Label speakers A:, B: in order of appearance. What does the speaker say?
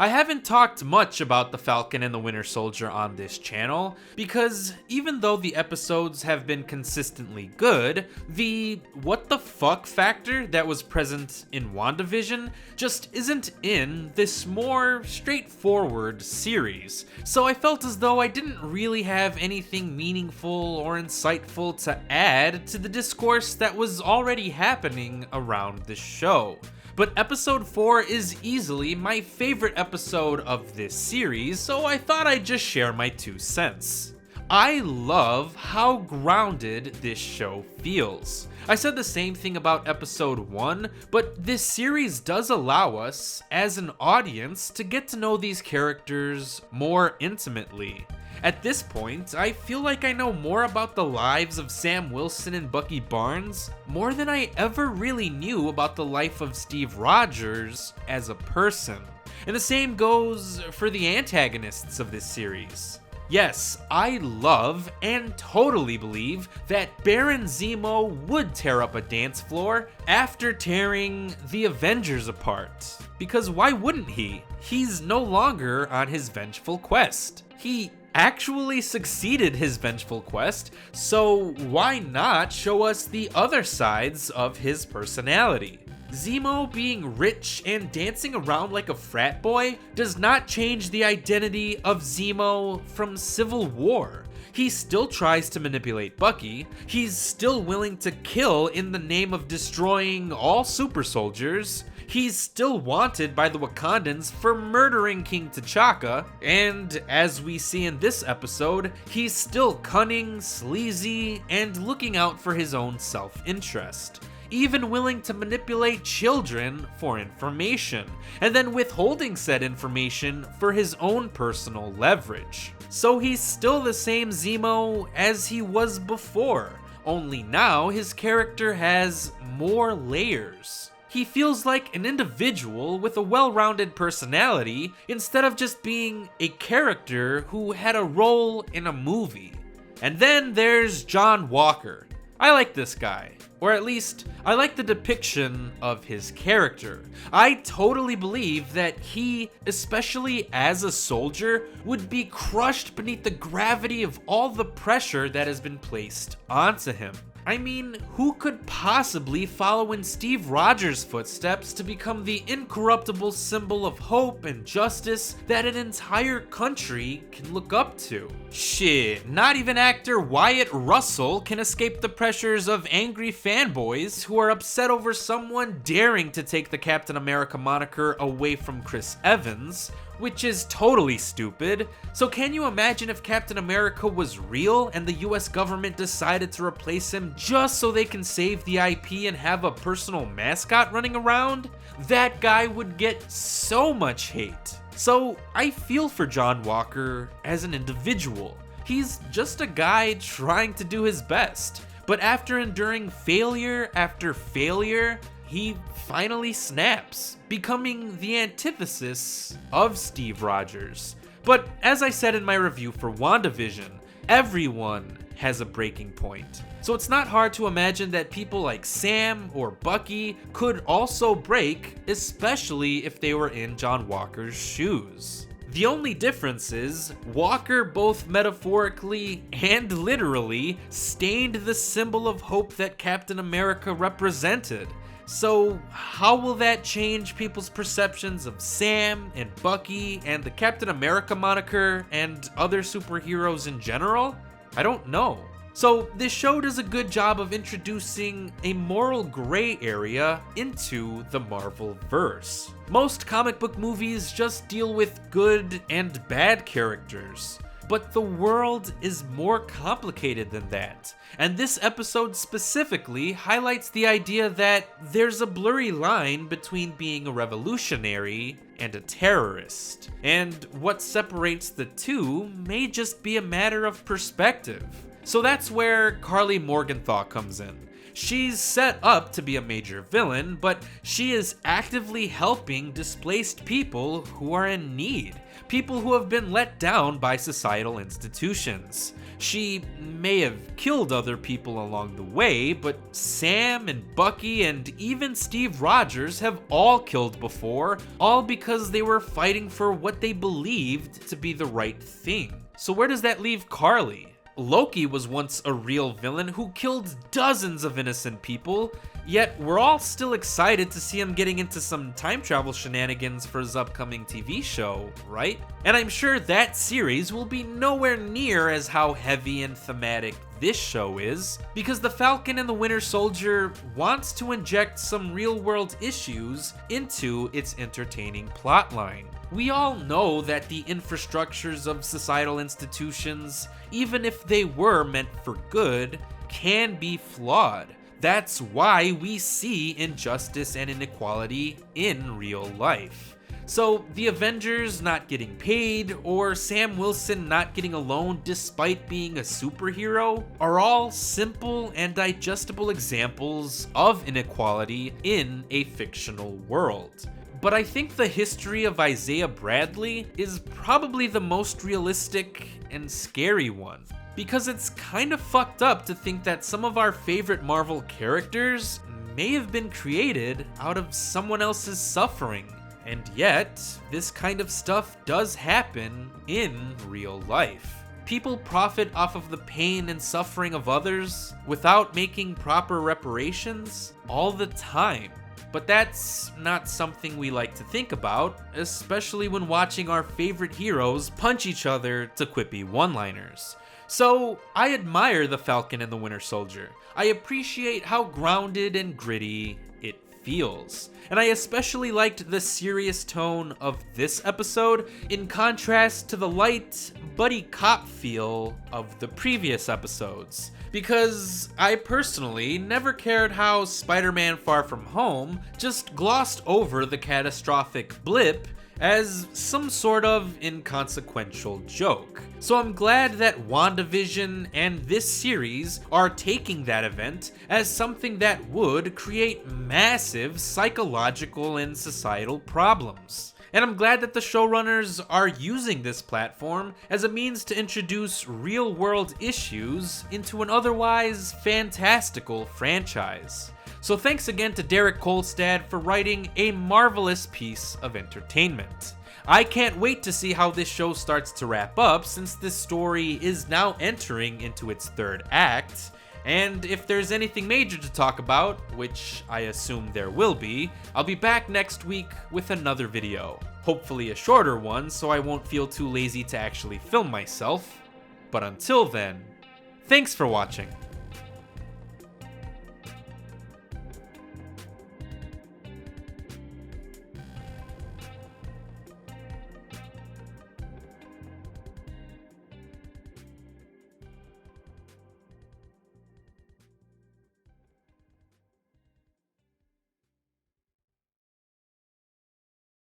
A: I haven't talked much about the Falcon and the Winter Soldier on this channel, because even though the episodes have been consistently good, the what the fuck factor that was present in WandaVision just isn't in this more straightforward series. So I felt as though I didn't really have anything meaningful or insightful to add to the discourse that was already happening around the show. But episode 4 is easily my favorite episode of this series, so I thought I'd just share my 2 cents. I love how grounded this show feels. I said the same thing about episode 1, but this series does allow us, as an audience, to get to know these characters more intimately. At this point, I feel like I know more about the lives of Sam Wilson and Bucky Barnes more than I ever really knew about the life of Steve Rogers as a person. And the same goes for the antagonists of this series. Yes, I love and totally believe that Baron Zemo would tear up a dance floor after tearing the Avengers apart. Because why wouldn't he? He's no longer on his vengeful quest. He actually succeeded his vengeful quest, so why not show us the other sides of his personality? Zemo being rich and dancing around like a frat boy does not change the identity of Zemo from Civil War. He still tries to manipulate Bucky, he's still willing to kill in the name of destroying all super soldiers, he's still wanted by the Wakandans for murdering King T'Chaka, and as we see in this episode, he's still cunning, sleazy, and looking out for his own self-interest. Even willing to manipulate children for information, and then withholding said information for his own personal leverage. So he's still the same Zemo as he was before, only now his character has more layers. He feels like an individual with a well-rounded personality instead of just being a character who had a role in a movie. And then there's John Walker. I like this guy. Or at least, I like the depiction of his character. I totally believe that he, especially as a soldier, would be crushed beneath the gravity of all the pressure that has been placed onto him. I mean, who could possibly follow in Steve Rogers' footsteps to become the incorruptible symbol of hope and justice that an entire country can look up to? Shit, not even actor Wyatt Russell can escape the pressures of angry fanboys who are upset over someone daring to take the Captain America moniker away from Chris Evans, which is totally stupid. So can you imagine if Captain America was real and the US government decided to replace him just so they can save the IP and have a personal mascot running around? That guy would get so much hate. So I feel for John Walker as an individual. He's just a guy trying to do his best. But after enduring failure after failure, he finally snaps, becoming the antithesis of Steve Rogers. But as I said in my review for WandaVision, everyone has a breaking point. So it's not hard to imagine that people like Sam or Bucky could also break, especially if they were in John Walker's shoes. The only difference is, Walker both metaphorically and literally stained the symbol of hope that Captain America represented. So how will that change people's perceptions of Sam and Bucky and the Captain America moniker and other superheroes in general? I don't know. So this show does a good job of introducing a moral gray area into the Marvel-verse. Most comic book movies just deal with good and bad characters. But the world is more complicated than that. And this episode specifically highlights the idea that there's a blurry line between being a revolutionary and a terrorist. And what separates the two may just be a matter of perspective. So that's where Carly Morgenthau comes in. She's set up to be a major villain, but she is actively helping displaced people who are in need, people who have been let down by societal institutions. She may have killed other people along the way, but Sam and Bucky and even Steve Rogers have all killed before, all because they were fighting for what they believed to be the right thing. So where does that leave Carly? Loki was once a real villain who killed dozens of innocent people, yet we're all still excited to see him getting into some time travel shenanigans for his upcoming TV show, right? And I'm sure that series will be nowhere near as how heavy and thematic this show is, because the Falcon and the Winter Soldier wants to inject some real-world issues into its entertaining plotline. We all know that the infrastructures of societal institutions, even if they were meant for good, can be flawed. That's why we see injustice and inequality in real life. So the Avengers not getting paid, or Sam Wilson not getting a loan despite being a superhero, are all simple and digestible examples of inequality in a fictional world. But I think the history of Isaiah Bradley is probably the most realistic and scary one, because it's kind of fucked up to think that some of our favorite Marvel characters may have been created out of someone else's suffering. And yet, this kind of stuff does happen in real life. People profit off of the pain and suffering of others without making proper reparations all the time. But that's not something we like to think about, especially when watching our favorite heroes punch each other to quippy one-liners. So, I admire the Falcon and the Winter Soldier. I appreciate how grounded and gritty it feels. And I especially liked the serious tone of this episode in contrast to the light, buddy cop feel of the previous episodes. Because I personally never cared how Spider-Man Far From Home just glossed over the catastrophic blip as some sort of inconsequential joke. So I'm glad that WandaVision and this series are taking that event as something that would create massive psychological and societal problems. And I'm glad that the showrunners are using this platform as a means to introduce real-world issues into an otherwise fantastical franchise. So thanks again to Derek Kolstad for writing a marvelous piece of entertainment. I can't wait to see how this show starts to wrap up, since this story is now entering into its third act. And if there's anything major to talk about, which I assume there will be, I'll be back next week with another video. Hopefully a shorter one, so I won't feel too lazy to actually film myself. But until then, thanks for watching.